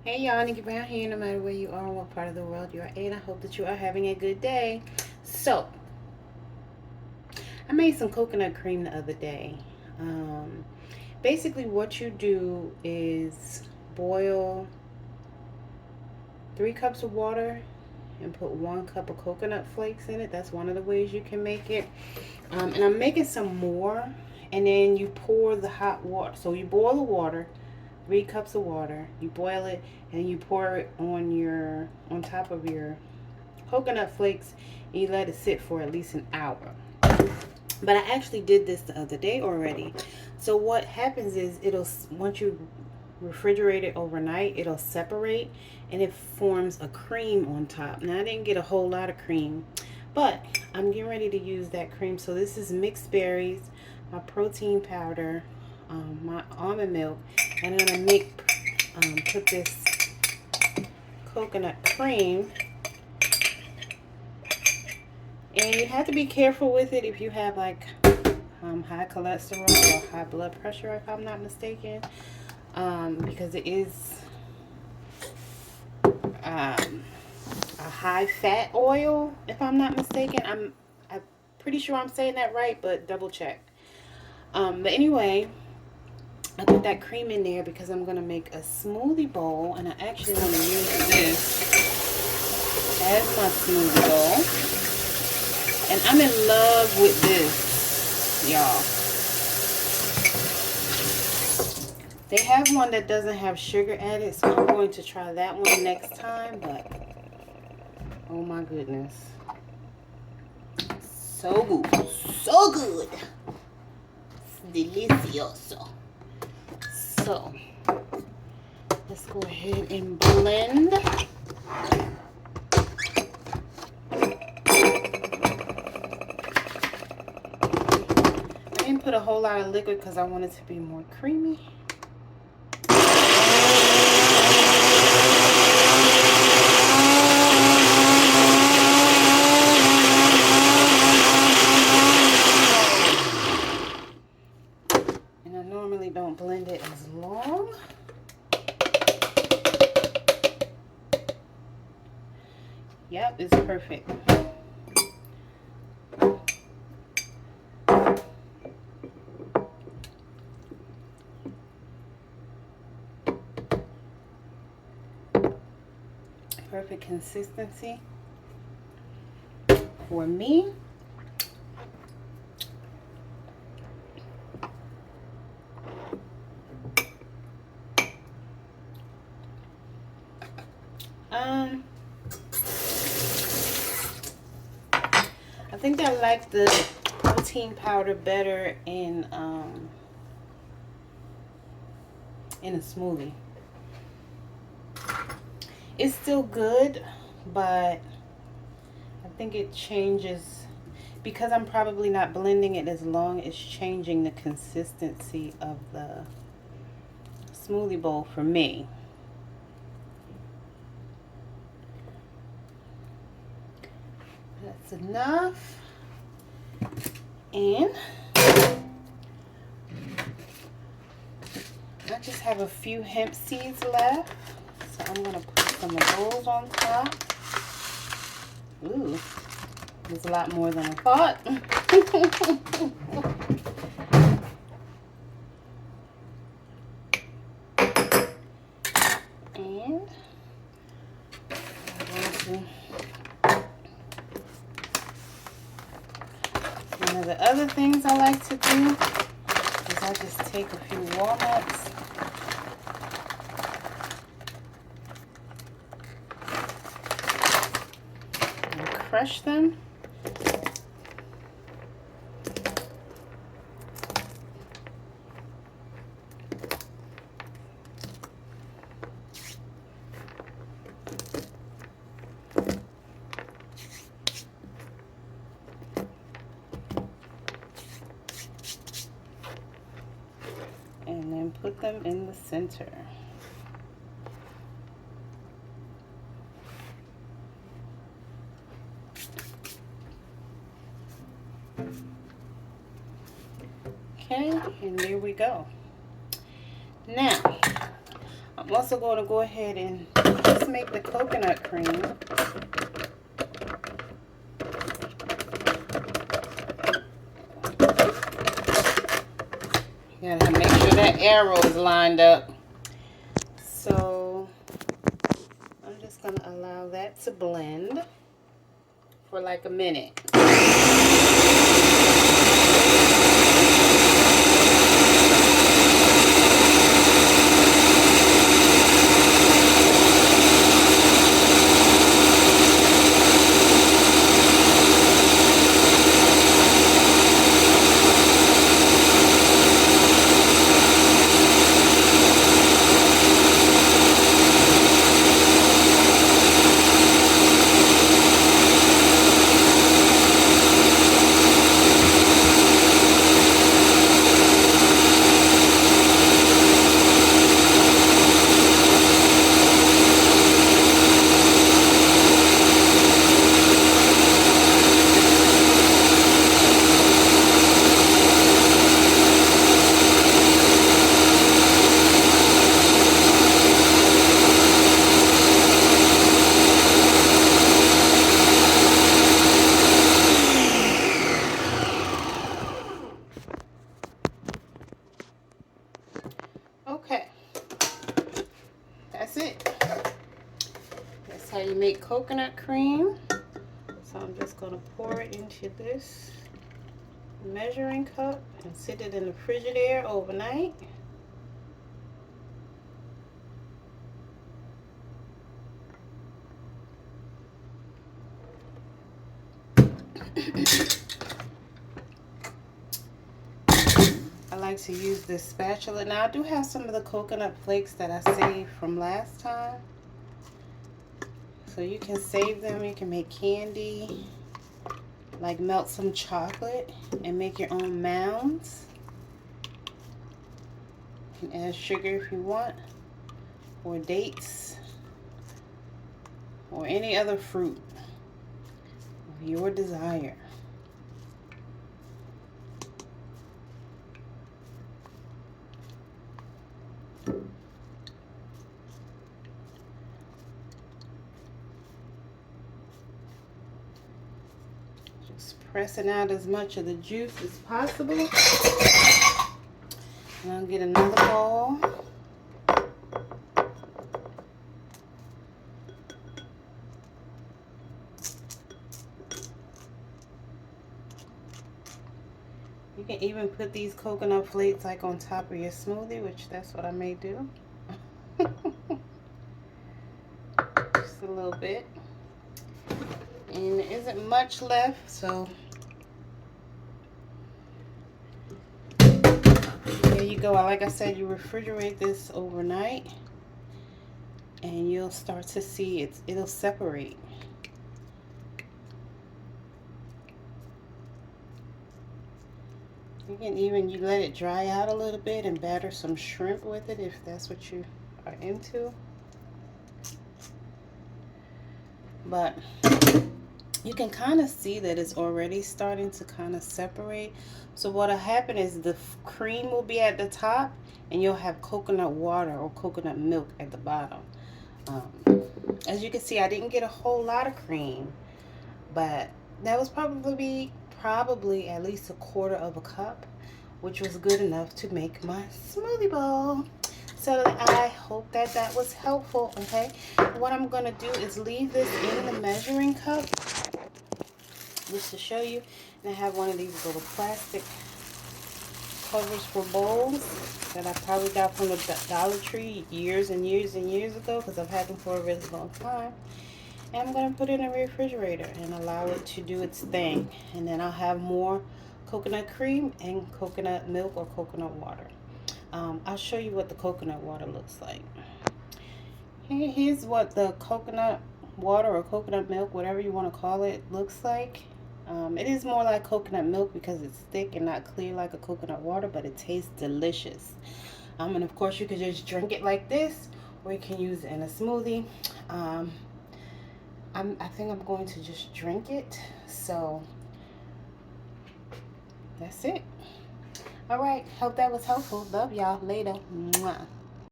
Hey y'all, Nickie Brown here. No matter where you are and what part of the world you are in, I hope that you are having a good day. So, I made some coconut cream the other day. Um, Basically, what you do is boil 3 cups of water and put 1 cup of coconut flakes in it. That's one of the ways you can make it. And I'm making some more, and then you pour the hot water. So you boil the water, 3 cups of water. You boil it, and you pour it on top of your coconut flakes, and you let it sit for at least an hour. But I actually did this the other day already. So what happens is once you refrigerate it overnight, it'll separate and it forms a cream on top. Now I didn't get a whole lot of cream, but I'm getting ready to use that cream. So this is mixed berries, my protein powder, my almond milk, and I'm gonna put this coconut cream. And you have to be careful with it if you have like high cholesterol or high blood pressure, if I'm not mistaken, because it is a high fat oil, if I'm not mistaken. I'm pretty sure I'm saying that right, but double check. But anyway, I put that cream in there because I'm gonna make a smoothie bowl, and I actually want to use this as my smoothie bowl. And I'm in love with this, y'all. They have one that doesn't have sugar added, so I'm going to try that one next time. But oh my goodness, so good, so good, it's delicioso. So let's go ahead and blend. I didn't put a whole lot of liquid because I want it to be more creamy. And I normally don't blend it as long. Yep, it's perfect. Perfect consistency for me. I think I like the protein powder better in a smoothie. It's still good, but I think it changes because I'm probably not blending it as long. It's changing the consistency of the smoothie bowl for me. That's enough. And I just have a few hemp seeds left, so I'm gonna put some of those on top. Ooh, there's a lot more than I thought. And one of the other things I like to do is I just take a few walnuts and crush them. And then put them in the center. Okay, and there we go. Now, I'm also going to go ahead and just make the coconut cream. You gotta make sure that arrow is lined up. So I'm just gonna allow that to blend for like a minute. Okay, that's it. That's how you make coconut cream. So I'm just going to pour it into this measuring cup and sit it in the Frigidaire overnight. I like to use this spatula. Now I do have some of the coconut flakes that I saved from last time. So you can save them, you can make candy, like melt some chocolate and make your own mounds. You can add sugar if you want, or dates, or any other fruit of your desire. Pressing out as much of the juice as possible. And I'll get another bowl. You can even put these coconut flakes like on top of your smoothie, which that's what I may do. Just a little bit. And there isn't much left, so there you go. Like I said, you refrigerate this overnight and you'll start to see it'll separate. You can even let it dry out a little bit and batter some shrimp with it if that's what you are into. But you can kind of see that it's already starting to kind of separate. So what'll happen is the cream will be at the top and you'll have coconut water or coconut milk at the bottom. As you can see, I didn't get a whole lot of cream, but that was probably at least 1/4 of a cup, which was good enough to make my smoothie bowl. So I hope that that was helpful. Okay, what I'm gonna do is leave this in the measuring cup just to show you. And I have one of these little plastic covers for bowls that I probably got from the Dollar Tree years and years and years ago, because I've had them for a really long time. And I'm going to put it in the refrigerator and allow it to do its thing. And then I'll have more coconut cream and coconut milk or coconut water. I'll show you what the coconut water looks like. Here's what the coconut water or coconut milk, whatever you want to call it, looks like. It is more like coconut milk because it's thick and not clear like a coconut water, but it tastes delicious. And of course you can just drink it like this, or you can use it in a smoothie. I think I'm going to just drink it. So that's it. All right, hope that was helpful. Love y'all. Later. Mwah.